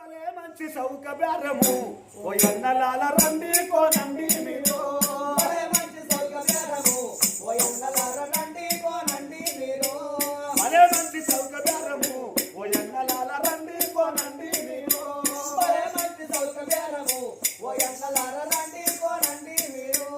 మంచి సౌక బేరము ఓ ఎన్నలాల రండి కోనండి మీరు మంచి సౌక బేరము ఓ ఎన్నలాల రండి కోనండి మీరు అదే మంచి సౌక బేరము ఓ ఎన్నలాల రండి కోనండి మీరు మంచి సౌక బేరము ఓ ఎన్నలాల రండి కోనండి మీరు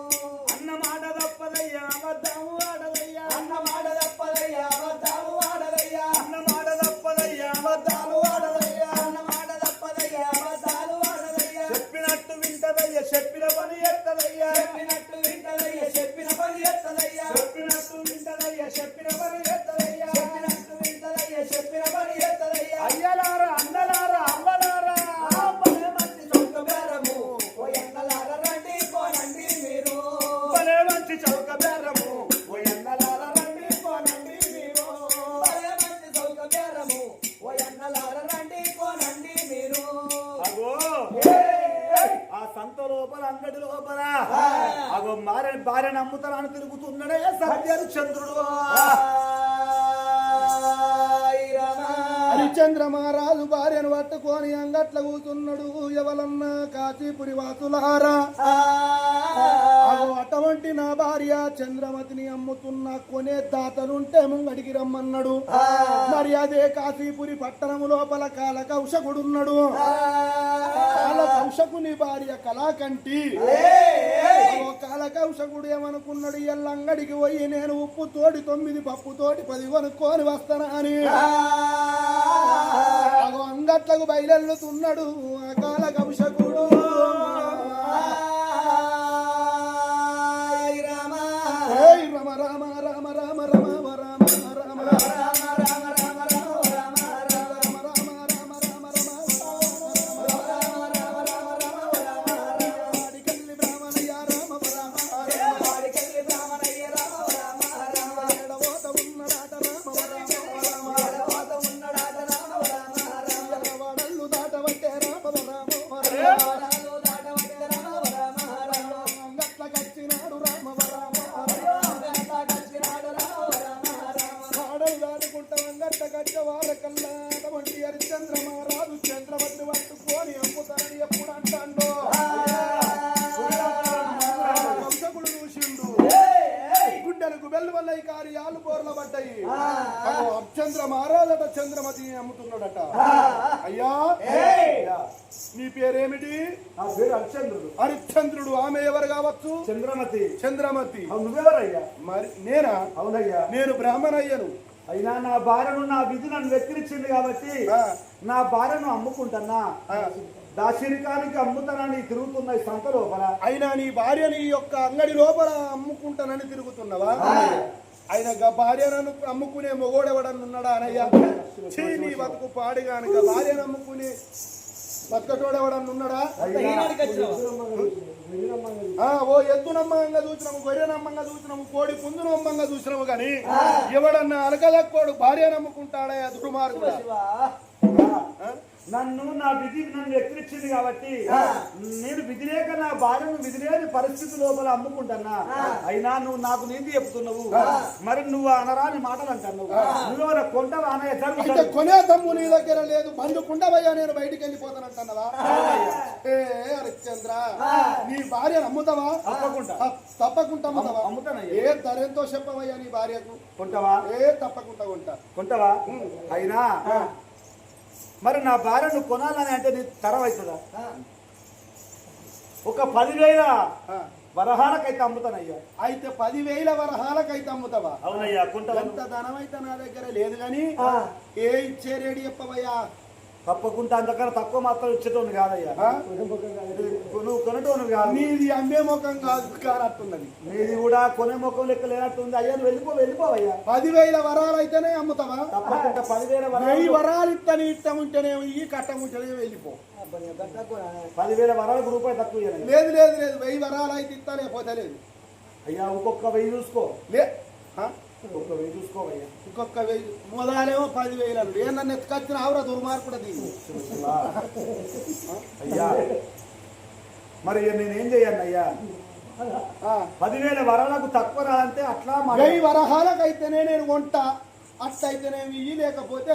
అన్న మాట తప్పదయ్యా అబద్ధము ఆడదయ్యా అన్న మాట తప్పదయ్యా అబద్ధాలు ఆడదయ్యా అన్న మాట తప్పదయ్యా అబద్ధాలు ఆడదయ్యా అన్న మాట తప్పదయ్యా అబద్ధాలు ఆడదయ్యా చెప్పినట్టు వింటదయ్యా చెప్పిన పని ఎత్తదయ్యా చెప్పినట్టు వింటదయ్యా చెప్పిన పని ఎత్తదయ్యా చెప్పినట్టు వింటదయ్యా చెప్పిన పని ఎత్తదయ్యా చెప్పినట్టు వింటదయ్యా చెప్పిన పని ఎత్తదయ్యా అయ్యలారా అన్నలారా అవ్వలారా మంచి సౌక బేరము ఓ ఎన్నలాల రండి కోనండి మీరు భలే మంచి చౌక బేరము ఓ ఎన్నలాల రండి కోనండి మీరు మంచి సౌక బేరము ఓ ఎన్నలాల రండి కోనండి మీరు అగో ఆ సంత లోపల అంగడి లోపల అగో భార్య నమ్ముతారని తిరుగుతున్నాడే సత్యహరిశ్చంద్రుడు హరిశ్చంద్ర మహారాజు భార్యను పట్టుకొని అంగట్ల కూతున్నాడు ఎవలన్నా కాశీపురి వాసులారా అటువంటి నా భార్య చంద్రమతిని అమ్ముతున్న కొనే దాతలుంటే ముంగడికి రమ్మన్నాడు. మరి అదే కాశీపురి పట్టణము లోపల కాలకౌశకుడున్నాడు. కాలకౌశకుని భార్య కళాకంటి. కాలకౌశకుడు ఏమనుకున్నాడు, ఎల్లంగడికి పోయి నేను ఉప్పు తోటి 9 పప్పు తోటి 10 కొనుక్కొని వస్తానా అని అంగట్లకు బయలుతున్నాడు ఆ కాలకౌశకుడు. రామ రామ రామ రామ రామ రామ రామ హరిశ్చంద్ర మహారాజు చంద్రమతిని పట్టుకొని అమ్ముతానని ఎప్పుడు అంటాడో వంశకుడు చూసిండు. గుడ్డలకు బెల్లు వల్ల ఈ కార్యాలు బోర్ల పడ్డాయి. హరిశ్చంద్ర మహారాజట చంద్రమతిని అమ్ముతున్నాడట. అయ్యా నీ పేరేమిటి? నా పేరు హరిశ్చంద్రుడు. హరిశ్చంద్రుడు. ఆమె ఎవరు కావచ్చు? చంద్రమతి. చంద్రమతి. నువ్వెవరయ్యా? మరి నేనా? అవునయ్యా. నేను బ్రాహ్మణయ్యను. అయినా నా భార్యను నా విధి నన్ను వెక్కిరించింది కాబట్టి నా భార్యను అమ్ముకుంటున్నా. దాశరికానికి అమ్ముతానని తిరుగుతున్నాయి సంత లోపల. అయినా నీ భార్యని యొక్క అంగడి లోపల అమ్ముకుంటానని తిరుగుతున్నావా? ఆయన భార్యను అమ్ముకునే మొగోడెవడని ఉన్నాడా అనయ్యా? నీ బతుకు పాడిగానుక భార్యను అమ్ముకునే బతకటోడెవడని ఉన్నాడా? ఓ ఎద్దునమ్మంగా చూసినాము, గొర్రెనమ్మంగా చూసినాము, కోడి పుంజునమ్మంగా చూసినాము కానీ ఎవడన్నా అలకలక్కోడు భార్య నమ్ముకుంటాడా? దుర్మార్గుడా. నన్ను నా విధి నన్ను ఎక్కిరించింది కాబట్టి నేను విధి లేక నా భార్యను విధి లేని పరిస్థితి లోపల అమ్ముకుంటున్నా. అయినా నువ్వు నాకు నీతి చెప్తున్నావు, మరి నువ్వు అనరాని మాటలు అంటున్నావు. నువ్వు కొంటవా అనే కొనే తమ్ము నీ దగ్గర లేదు, బంధు కుండవయ్యా నేను బయటికి వెళ్ళిపోతానంటున్నావా? హరిశ్చంద్ర నీ భార్య అమ్ముతావా? తప్పకుండా అమ్ముతాను. ఏ ధరెంతో చెప్పవయ్యా నీ భార్యకు? కొంటవా? తప్పకుండా కొంటవా? అయినా మరి నా భార్యను కొనాలని అంటే నీ తరం అవుతుందా? ఒక 10,000 వరహాలకైతే అమ్ముతానయ్యా. అయితే 10,000 వరహాలకైతే అమ్ముతావా? అవునయ్యా. ఎంత ధనం అయితే నా దగ్గర లేదు కానీ ఏ ఇచ్చే రేడి చెప్పవయ్యా? తప్పకుండా అంతకన్నా తక్కువ మాత్రం ఇచ్చేటోని కాదయ్యా. నువ్వు కొనటోను కాదు. నీది అమ్మే ముఖం కాదు కానట్టున్నది. నీది కూడా కొనే ముఖం లెక్క లేనట్టుంది. అయ్యా నువ్వు వెళ్ళిపోవయ్యా. 10,000 వరాలు అయితేనే అమ్ముతావా? తప్పకుండా 10,000 1000 వరాలు ఇస్తాను. ఇష్టం ఉంటేనే ఈ కట్టం ఉంటేనే వెళ్ళిపో. 10,000 వరాలకు రూపాయి తక్కువ. లేదు లేదు లేదు 1000 వరాలు అయితే ఇస్తా, లేకపోతే లేదు. అయ్యా ఇంకొక 1000 చూసుకో. ఇంకొక 1000 చూసుకోవయ్యా. ఇంకొక 1000 మొదలేమో 10,000. ఏ నన్ను ఎత్తుకొచ్చిన ఆవురా దుర్మార్గుడు దీన్ని. అయ్యా మరి నేనేం చెయ్యాను అయ్యా? 10,000 వరాలకు తక్కువ రాదంటే అట్లా 1000 వరహాలకైతేనే నేను కొంటా. అట్లయితేనే ఇయ్యి, లేకపోతే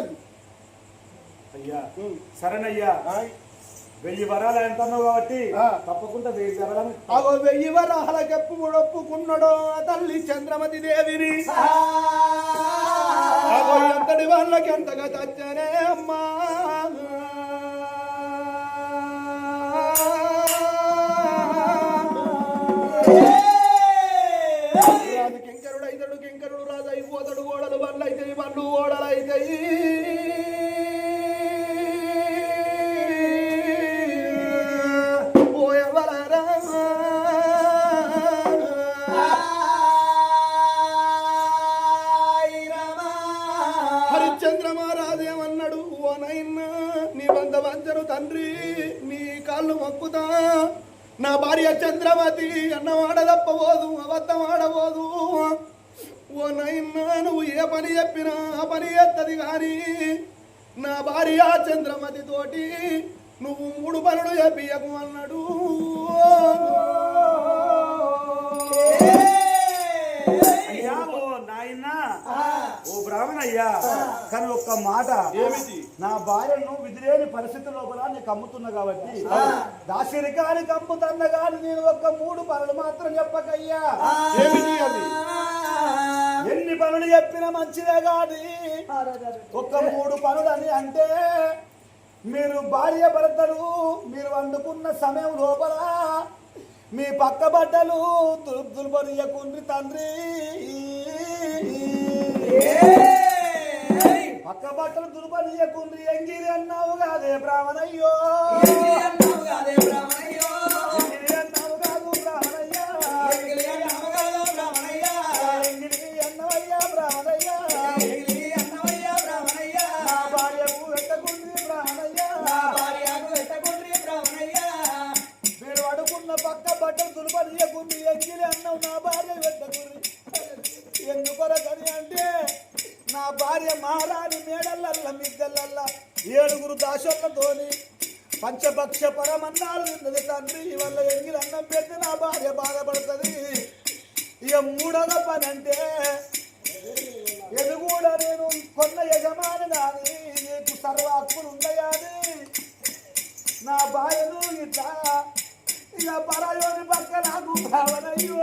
అయ్యా సరేనయ్యా 1000 వరాలు అంటున్నావు కాబట్టి తప్పకుండా 1000 వరాలని అగో 1000 వరాలకెప్పు ఒప్పుకున్నాడో తల్లి చంద్రమతి దేవిని అగో ఎంతటి వాళ్ళకి ఎంతగా చచ్చనే అమ్మా రాజు కింకరుడు అయితాడు కింకరుడు రాజు అయిపోతాడు ఓడలు బండ్లు అవుతాయి బండ్లు ఓడలు అవుతాయి తండ్రి నీ కాళ్ళు మొక్కుతా నా భార్య చంద్రమతి అన్నమాట తప్పబోదు అబద్ధం ఆడబోదు ఓ నైనా నువ్వు ఏ పని చెప్పినా ఆ పని ఎత్తది కానీ నా భార్య చంద్రమతి తోటి నువ్వు 3 పనులు చెప్పియకు అన్నాడు ఓ బ్రాహ్మణయ్యా కానీ ఒక్క మాట ఏమిటి నా భార్యను విధిలేని పరిస్థితి లోపల నీకు అమ్ముతున్నా కాబట్టి దాశరికానికి అమ్ముతున్నా కానీ నేను ఒక్క 3 పనులు మాత్రం చెప్పకయ్యా ఏమిటి అది ఎన్ని పనులు చెప్పినా మంచిదే కాదు ఒక్క 3 పనులు అని అంటే మీరు భార్య భర్తలు మీరు వండుకున్న సమయం లోపల మీ పక్క బట్టలు దుర్బరియకుండ్రి తండ్రి పక్క బట్టలు దుర్బరియకుండ్రి ఎంగిరి అన్నావు కాదే బ్రాహ్మణయ్యో పక్క బట్టలు దుర్బరియకుండ్రి ఎంగిరి అన్నావు నా భార్య పెట్టకుండ్రి ఎందుకొరకని అంటే నా భార్య మహారాణి మేడల్ల మిద్దెలల్ల 7 దాసోళ్ళతోని పంచభక్ష పరమన్నాలు తిన్నది తండ్రి వల్ల ఎంగిలి అన్నం పెడితే నా భార్య బాధపడుతుంది ఇక 3వ పని అంటే ఇది కూడా నేను కొన్న యజమాని నాని నీకు సర్వ హక్కులు ఉన్నాయని నా భార్యను ఇట్లా ఇక పరాయోని పక్క నాకు భావనయ్యో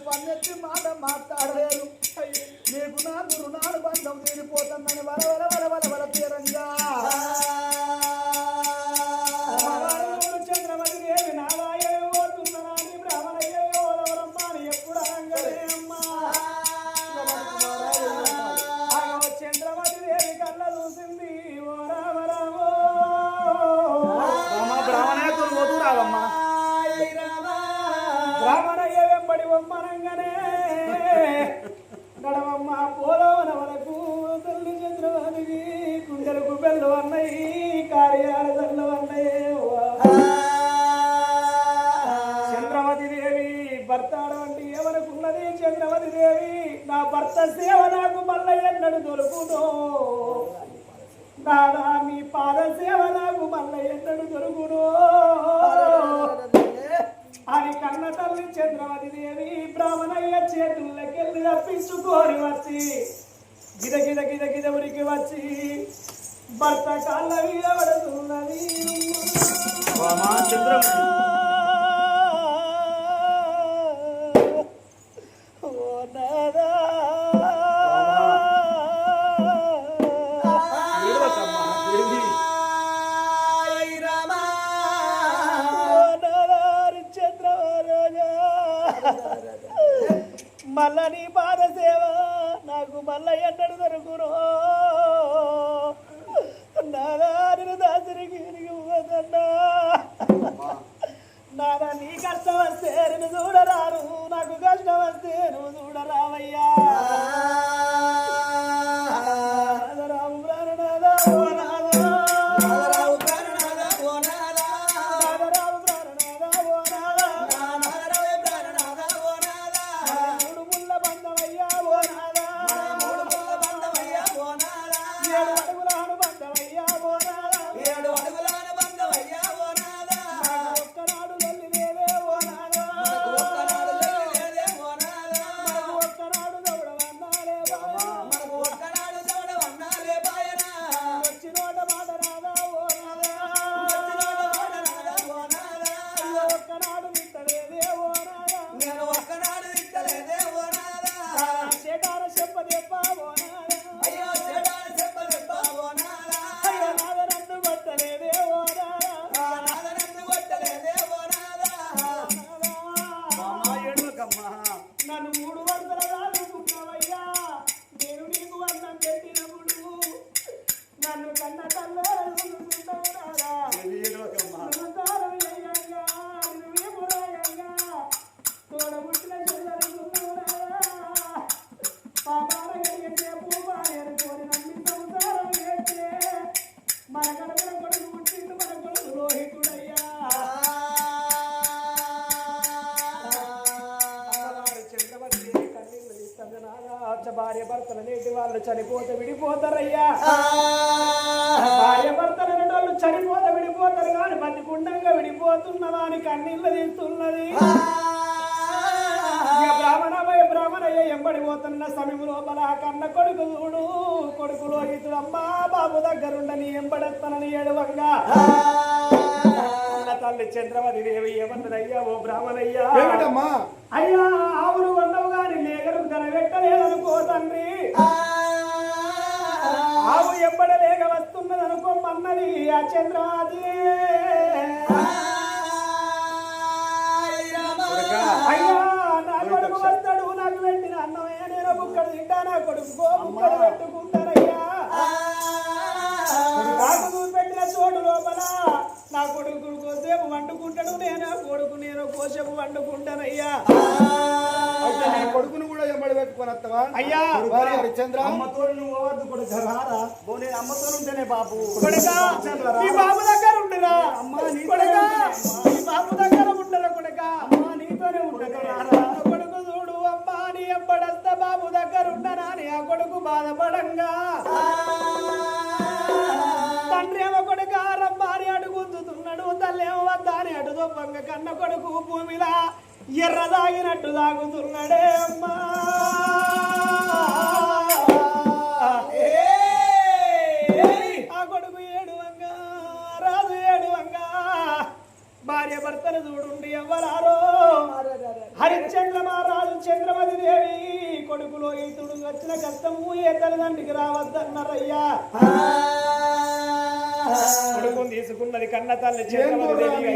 పన్నెత్తి మాట మాట్లాడలేదు నీకు నాకు రుణాలు బంధం తీరిపోతుందని వల వల వల వల వల తీరంగా చంద్రమతి దేవి నారాయణ ఓడుతున్నాని బ్రాహ్మణయ్యో ఓడవరమ్మాని ఎప్పుడు అంగడే అమ్మా చంద్రమతి దేవి కళ్ళ చూసింది ఓ రామ రామో బ్రాహ్మణయ్యతో పోతూ రావమ్మా బ్రాహ్మణయ్య వెంబడి బొమ్మనంగానే నడవమ్మ పోలవన వరకు తల్లి చంద్రమతికి గుండెలకు బెల్లు అన్నయ్యి కార్యాల తల్లు అన్నయ్య చంద్రమతి దేవి భర్త వంటి ఎవరికున్నది చంద్రమతి దేవి నా భర్త సేవ నాకు మళ్ళీ ఎన్నడు దొరుకుతో నాదా మీ పాద సేవ నాకు మళ్ళీ ఎన్నడు దొరుకును అని కన్న తల్లి చంద్రమతి దేవి బ్రాహ్మణయ్య చేతుల్లోకెళ్ళి తప్పించుకొని వచ్చి గిద గిద గిద గిద ఉరికి వచ్చి భర్త కాళ్ళ మీద పడుతున్నది చంద్రమతి ఓ నాదా మళ్ళా నీ పాద సేవ నాకు మళ్ళా ఎన్నడు దొరుకును నాదా నేను దాసరికి పోతన్నా నాదా నీ కష్టం వస్తే నేను చూడరాను నాకు కష్టం వస్తే నువ్వు చూడరావయ్యా రాము ప్రాణనాదా ఓ నాదా రాము ప్రాణనాదా ఓ నాదా రాము ప్రాణనాదా ఓ నాదా ప్రాణనాదా ఓ నాదా మూడు ముళ్ళ బంధమయ్యా ఓ నాదా మూడు ముళ్ళ బంధమయ్యా ఓ నాదా 7 అడుగులాను బంధమయ్యా ఓ నాదా 7 అడుగులాను బంధమయ్యా ఓ నాదా ఒక్కనాడు లొల్లి లేదే ఓ నాదా ఒక్కనాడు లొల్లి లేదే ఓ నాదా ఒక్కనాడు దౌడవన్నాలే బాయనా మనకు ఒక్కనాడు దౌడవన్నాలే బాయనా వచ్చినోట మాట రాదా ఓ నాదా వచ్చినోట మాట రాదా ఓ నాదా ఒక్కనాడు నిట్టలేదే ఓ నాదా నేను ఒక్కనాడు నిట్టలేదే ఓ నాదా చేటార చెప్పదెప్ప ఓ నాదా అయ్యో చేటార చెప్పదెప్ప ఓ నాదా అయ్యో నాద నన్ను కొట్టలేదే ఓ నాదా నాద నన్ను కొట్టలేదే ఓ నాదా నన్ను 3 వరుసల దాచుకున్నావయ్యా నేను నీకు అన్నం పెట్టినప్పుడు నన్ను కన్న తల్లో చూసుకుంటావు రాదా నమస్కారం అయ్యంగా నువ్వేమో రాయంగా తోడబుట్టిన చెల్లెలున్నావు రాదా పాపాల గడిగేసేపు భార్యను కోరి నమ్మి సంసారం చేస్తే మన కడపల కొడుకు పుట్టిండు మన కొడుకు రోహితుడయ్యా భార్య భర్తలు నేటి వాళ్ళు చనిపోతే విడిపోతారయ్యా భార్య భర్తలు నేటి వాళ్ళు చనిపోతే విడిపోతారు కానీ బతికుండంగా విడిపోతున్నదా అని కన్నీళ్ళు తీస్తున్నది బ్రాహ్మణయ్య ఎంబడి పోతున్న సమయం లోపల కన్న కొడుకు చూడు కొడుకు లోహితుడు అమ్మా బాబు దగ్గరుండని ఎంబడెత్తనని ఏడువంగా తల్లి చంద్రమతి దేవి ఏమన్నదయ్యా ఓ బ్రాహ్మణయ్యా అయ్యా ఆవులు వండవు గాని లేగరు ధన పెట్టలేదనుకో తండ్రి ఆవు ఎంబడ లేక వస్తున్నదనుకోమన్నది ఆ చంద్రమతి అయ్యా నా కొడుకు వస్తాడు నాకు పెట్టిన అన్నమే నేను బుక్కడు తింటా నా కొడుకు బుక్కడు పెట్టుకుంటానయ్యా నాకు పెట్టిన చోటు లోపల నా కొడుకు కోసేపు వండుకుంటాడు నేను కోసేపు వండుకుంటానయ్యా కొడుకును కూడా ఎంబడి పెట్టుకొని వస్తావా అయ్యా హరిశ్చంద్ర అమ్మతో నువ్వు అవ్వద్దు కొడుకు రారా నేను అమ్మతో ఉంటేనే బాబు కొడుకా నీ బాబు దగ్గర ఉండరా కొడుకా నీ బాబు దగ్గర ఉండరా కొడుకా అమ్మా నీతోనే ఉంటారా కొడుకు చూడు అమ్మా నీ ఎంబడంత బాబు దగ్గర ఉండనా అని ఆ కొడుకు బాధపడంగా తండ్రి ఏమో కొడుక రమ్మాని అడుగుతున్నాడు తల్లి ఏమో వద్దా అని అటు దొప్పంగ కన్న కొడుకు భూమిలా ఎర్ర దాగినట్టు దాగుతున్నాడే అమ్మా ఆ కొడుకు ఏడువంగా రాజు ఏడువంగా భార్య భర్తలు చూడుండి ఎవ్వరారో హరిశ్చంద్ర మహారాజు చంద్రమతి దేవి కొడుకులో ఈతుడు వచ్చిన కష్టము ఏ తల్లిదండ్రికి రావద్దన్నారయ్యా కొడుకుని తీసుకున్నది కన్న తల్లి చంద్రమతి దేవి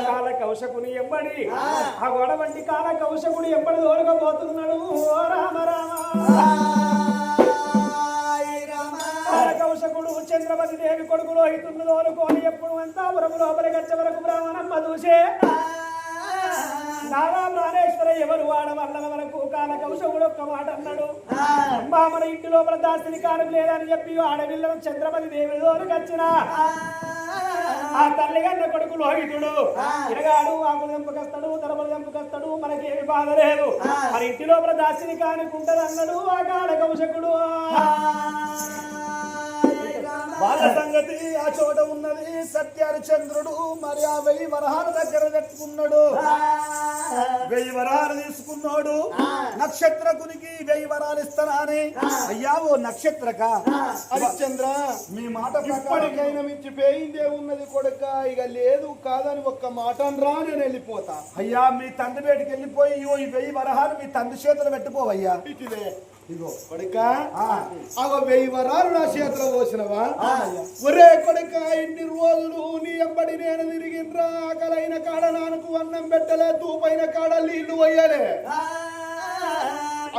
కాల కౌశకుని ఎంబడి ఆ గొడవంటి కాల కౌశకుడు ఎంబడి దోలుకపోతున్నాడు ఓ రామ రామ కౌశకుడు చంద్రమతి దేవి కొడుకులో ఇతున్నది ఓలుకొని ఎప్పుడు అంతా పురము లోపలి గచ్చ వరకు బ్రాహ్మణమ్మ చూసే నారా ప్రాణేశ్వర ఎవరు వాడవల్ల వరకు కాల కౌశకుడు ఒక్క మాట అన్నాడు అమ్మా మన ఇంటి లోపల దాస్తిని కాను లేదని చెప్పి ఆడవిల్లను చంద్రమతి దేవి దోలుకొచ్చిన ఆ తల్లి గన్న కొడుకు లోహితుడు తిరగాడు ఆకులు తెంపుకొస్తాడు తరబలు తెంపుకొస్తాడు మనకేమి బాధ లేదు మరి ఇంటి లోపల దాస్తిని కానుకుంటది అన్నాడు ఆ కాల కౌశకుడు వాళ్ళ సంగతి ఆ చోట ఉన్నది సత్యహరిశ్చంద్రుడు మరి 50 వరహాల దగ్గర పెట్టుకున్నాడు వెయ్యి వరాలు తీసుకున్నాడు నక్షత్రకునికి 1000 వరాలు ఇస్తానని అయ్యా ఓ నక్షత్రక హరిశ్చంద్ర మీ మాట ఇప్పటికైనా మించిపోయిందే ఉన్నది కొడుక ఇక లేదు కాదని ఒక్క మాట రా నేను వెళ్ళిపోతా అయ్యా మీ తండ్రి బయటికి వెళ్ళిపోయి ఈ 1000 వరహాలు మీ తండ్రి చేతులు పెట్టుకోవయ్యా ఇటువే ఇగో కొడుక అగో 1000 వరాలు నా చేతిలో పోసినవా ఒరే కొడుక ఇన్ని రోజులు నీ ఎంబడి నేను తిరిగిండ్రా ఆకలైన కాడ నానుకు అన్నం పెట్టలే తూపైన కాడ నీళ్లు పోయలే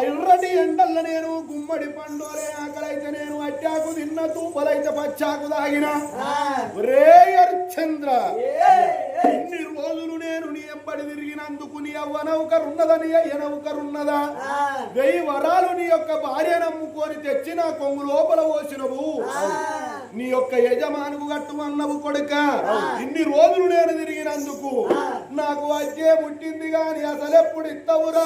ఎర్రటి ఎండల్ల నేను గుమ్మడి పండురే ఆకలైతే నేను అట్టాకు తిన్న తూపలైతే పచ్చాకు తాగిన రే హరిశ్చంద్ర ఇన్ని రోజులు నేను నీ ఎంబడి తిరిగినందుకు నీ అవ్వ నౌకరున్నదని అయ్య నౌకరున్నదా 1000 వరాలు నీ యొక్క భార్య నమ్ముకొని తెచ్చి నా కొంగు లోపల పోసినవు నీ యొక్క యజమానుకు కట్టుమన్నవు కొడుక ఇన్ని రోజులు నేను తిరిగినందుకు నాకు అజ్జే ముట్టింది గాని అసలు ఎప్పుడు ఇత్తవురా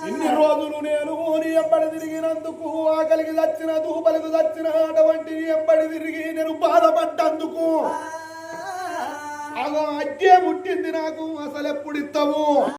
ఇన్ని రోజులు నేను నీ ఎంబడి తిరిగినందుకు ఆకలికి చచ్చిన దూపలికి చచ్చిన అటువంటి నీ ఎంబడి తిరిగి నేను బాధపడ్డందుకు అగో అజ్జే ముట్టింది నాకు అసలు ఎప్పుడు ఇత్తవు